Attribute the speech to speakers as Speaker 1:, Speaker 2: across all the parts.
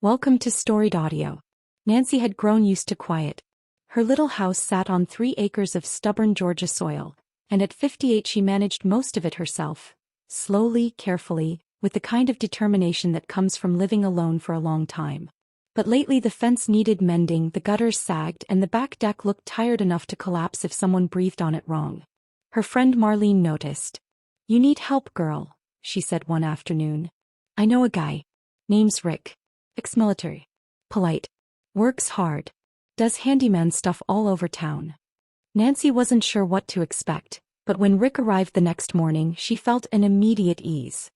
Speaker 1: Welcome to Storied Audio. Nancy had grown used to quiet. Her little house sat on 3 acres of stubborn Georgia soil, and at 58 she managed most of it herself. Slowly, carefully, with the kind of determination that comes from living alone for a long time. But lately the fence needed mending, the gutters sagged, and the back deck looked tired enough to collapse if someone breathed on it wrong. Her friend Marlene noticed. "You need help, girl," she said one afternoon. "I know a guy. Name's Rick. Ex-military. Polite. Works hard. Does handyman stuff all over town." Nancy wasn't sure what to expect, but when Rick arrived the next morning she felt an immediate ease.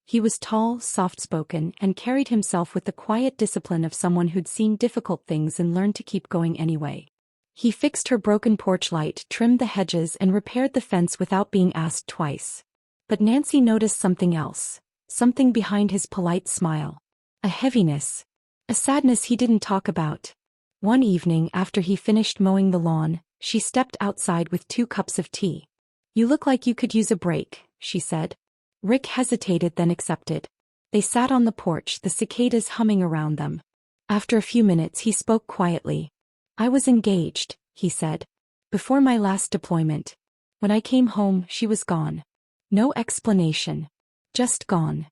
Speaker 1: He was tall, soft-spoken, and carried himself with the quiet discipline of someone who'd seen difficult things and learned to keep going anyway. He fixed her broken porch light, trimmed the hedges, and repaired the fence without being asked twice. But Nancy noticed something else, something behind his polite smile. A heaviness. A sadness he didn't talk about. One evening after he finished mowing the lawn, she stepped outside with 2 cups of tea. "You look like you could use a break," she said. Rick hesitated then accepted. They sat on the porch, the cicadas humming around them. After a few minutes he spoke quietly. "I was engaged," he said. "Before my last deployment. When I came home, she was gone. No explanation. Just gone."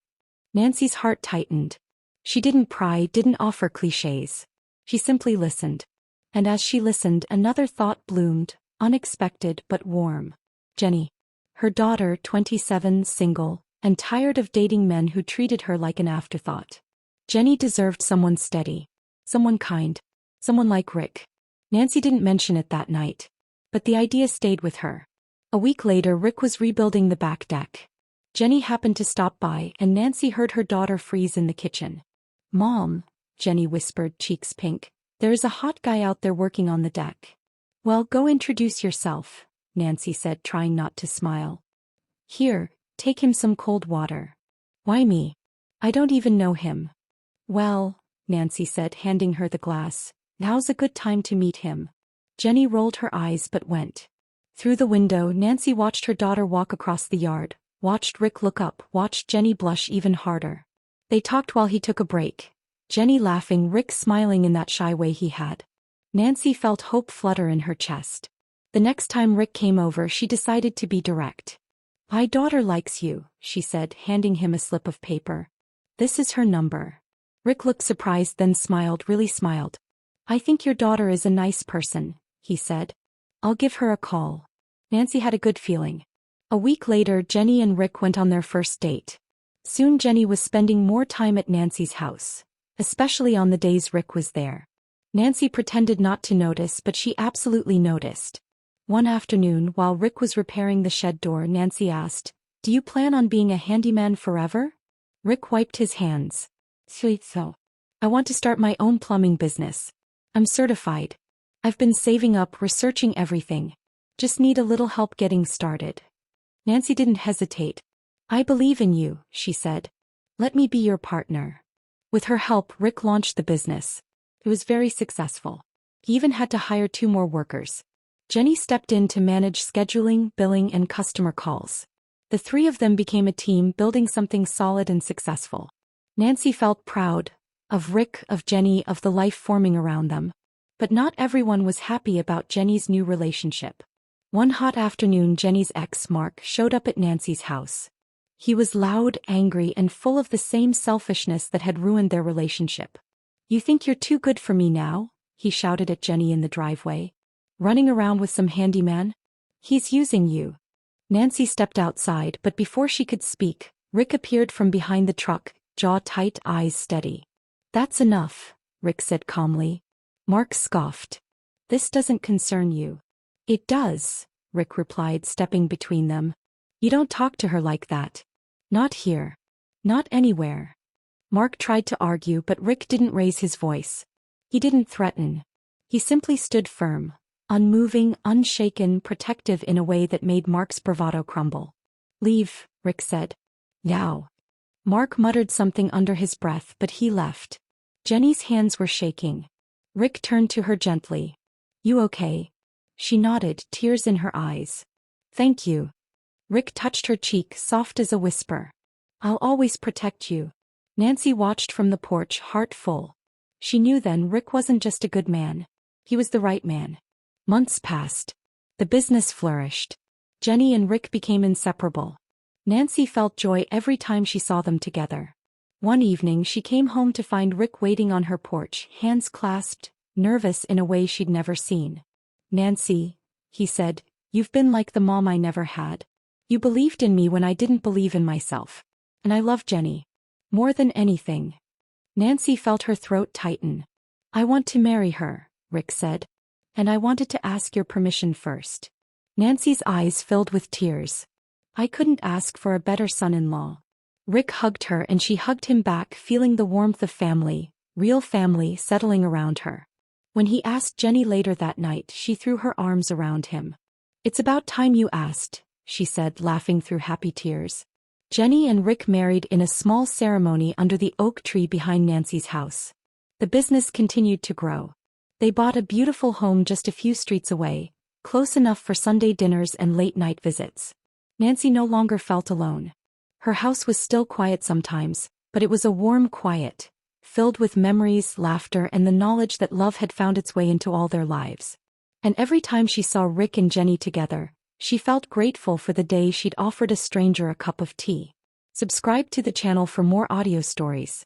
Speaker 1: Nancy's heart tightened. She didn't pry, didn't offer clichés. She simply listened. And as she listened, another thought bloomed, unexpected but warm. Jenny. Her daughter, 27, single, and tired of dating men who treated her like an afterthought. Jenny deserved someone steady. Someone kind. Someone like Rick. Nancy didn't mention it that night. But the idea stayed with her. A week later Rick was rebuilding the back deck. Jenny happened to stop by and Nancy heard her daughter freeze in the kitchen. "Mom," Jenny whispered, cheeks pink, "there is a hot guy out there working on the deck." "Well, go introduce yourself," Nancy said, trying not to smile. "Here, take him some cold water." "Why me? I don't even know him." "Well," Nancy said, handing her the glass, "now's a good time to meet him." Jenny rolled her eyes but went. Through the window Nancy watched her daughter walk across the yard, watched Rick look up, watched Jenny blush even harder. They talked while he took a break. Jenny laughing, Rick smiling in that shy way he had. Nancy felt hope flutter in her chest. The next time Rick came over she decided to be direct. "My daughter likes you," she said, handing him a slip of paper. "This is her number." Rick looked surprised then smiled, really smiled. "I think your daughter is a nice person," he said. "I'll give her a call." Nancy had a good feeling. A week later Jenny and Rick went on their first date. Soon Jenny was spending more time at Nancy's house, especially on the days Rick was there. Nancy pretended not to notice, but she absolutely noticed. One afternoon, while Rick was repairing the shed door, Nancy asked, "Do you plan on being a handyman forever?" Rick wiped his hands. "So. I want to start my own plumbing business. I'm certified. I've been saving up, researching everything. Just need a little help getting started." Nancy didn't hesitate. "I believe in you," she said. "Let me be your partner." With her help, Rick launched the business. It was very successful. He even had to hire 2 more workers. Jenny stepped in to manage scheduling, billing, and customer calls. The 3 of them became a team, building something solid and successful. Nancy felt proud of Rick, of Jenny, of the life forming around them. But not everyone was happy about Jenny's new relationship. One hot afternoon Jenny's ex, Mark, showed up at Nancy's house. He was loud, angry, and full of the same selfishness that had ruined their relationship. "You think you're too good for me now?" he shouted at Jenny in the driveway. "Running around with some handyman? He's using you." Nancy stepped outside, but before she could speak, Rick appeared from behind the truck, jaw tight, eyes steady. "That's enough," Rick said calmly. Mark scoffed. "This doesn't concern you." "It does," Rick replied, stepping between them. "You don't talk to her like that. Not here. Not anywhere." Mark tried to argue, but Rick didn't raise his voice. He didn't threaten. He simply stood firm, unmoving, unshaken, protective in a way that made Mark's bravado crumble. "Leave," Rick said. "Now." Mark muttered something under his breath, but he left. Jenny's hands were shaking. Rick turned to her gently. "You okay?" She nodded, tears in her eyes. "Thank you." Rick touched her cheek, soft as a whisper. "I'll always protect you." Nancy watched from the porch, heart full. She knew then Rick wasn't just a good man. He was the right man. Months passed. The business flourished. Jenny and Rick became inseparable. Nancy felt joy every time she saw them together. One evening she came home to find Rick waiting on her porch, hands clasped, nervous in a way she'd never seen. "Nancy," he said, "you've been like the mom I never had. You believed in me when I didn't believe in myself. And I love Jenny. More than anything." Nancy felt her throat tighten. "I want to marry her," Rick said. "And I wanted to ask your permission first." Nancy's eyes filled with tears. "I couldn't ask for a better son-in-law." Rick hugged her and she hugged him back, feeling the warmth of family, real family, settling around her. When he asked Jenny later that night, she threw her arms around him. "It's about time you asked," she said, laughing through happy tears. Jenny and Rick married in a small ceremony under the oak tree behind Nancy's house. The business continued to grow. They bought a beautiful home just a few streets away, close enough for Sunday dinners and late-night visits. Nancy no longer felt alone. Her house was still quiet sometimes, but it was a warm quiet, filled with memories, laughter, and the knowledge that love had found its way into all their lives. And every time she saw Rick and Jenny together, she felt grateful for the day she'd offered a stranger a cup of tea. Subscribe to the channel for more audio stories.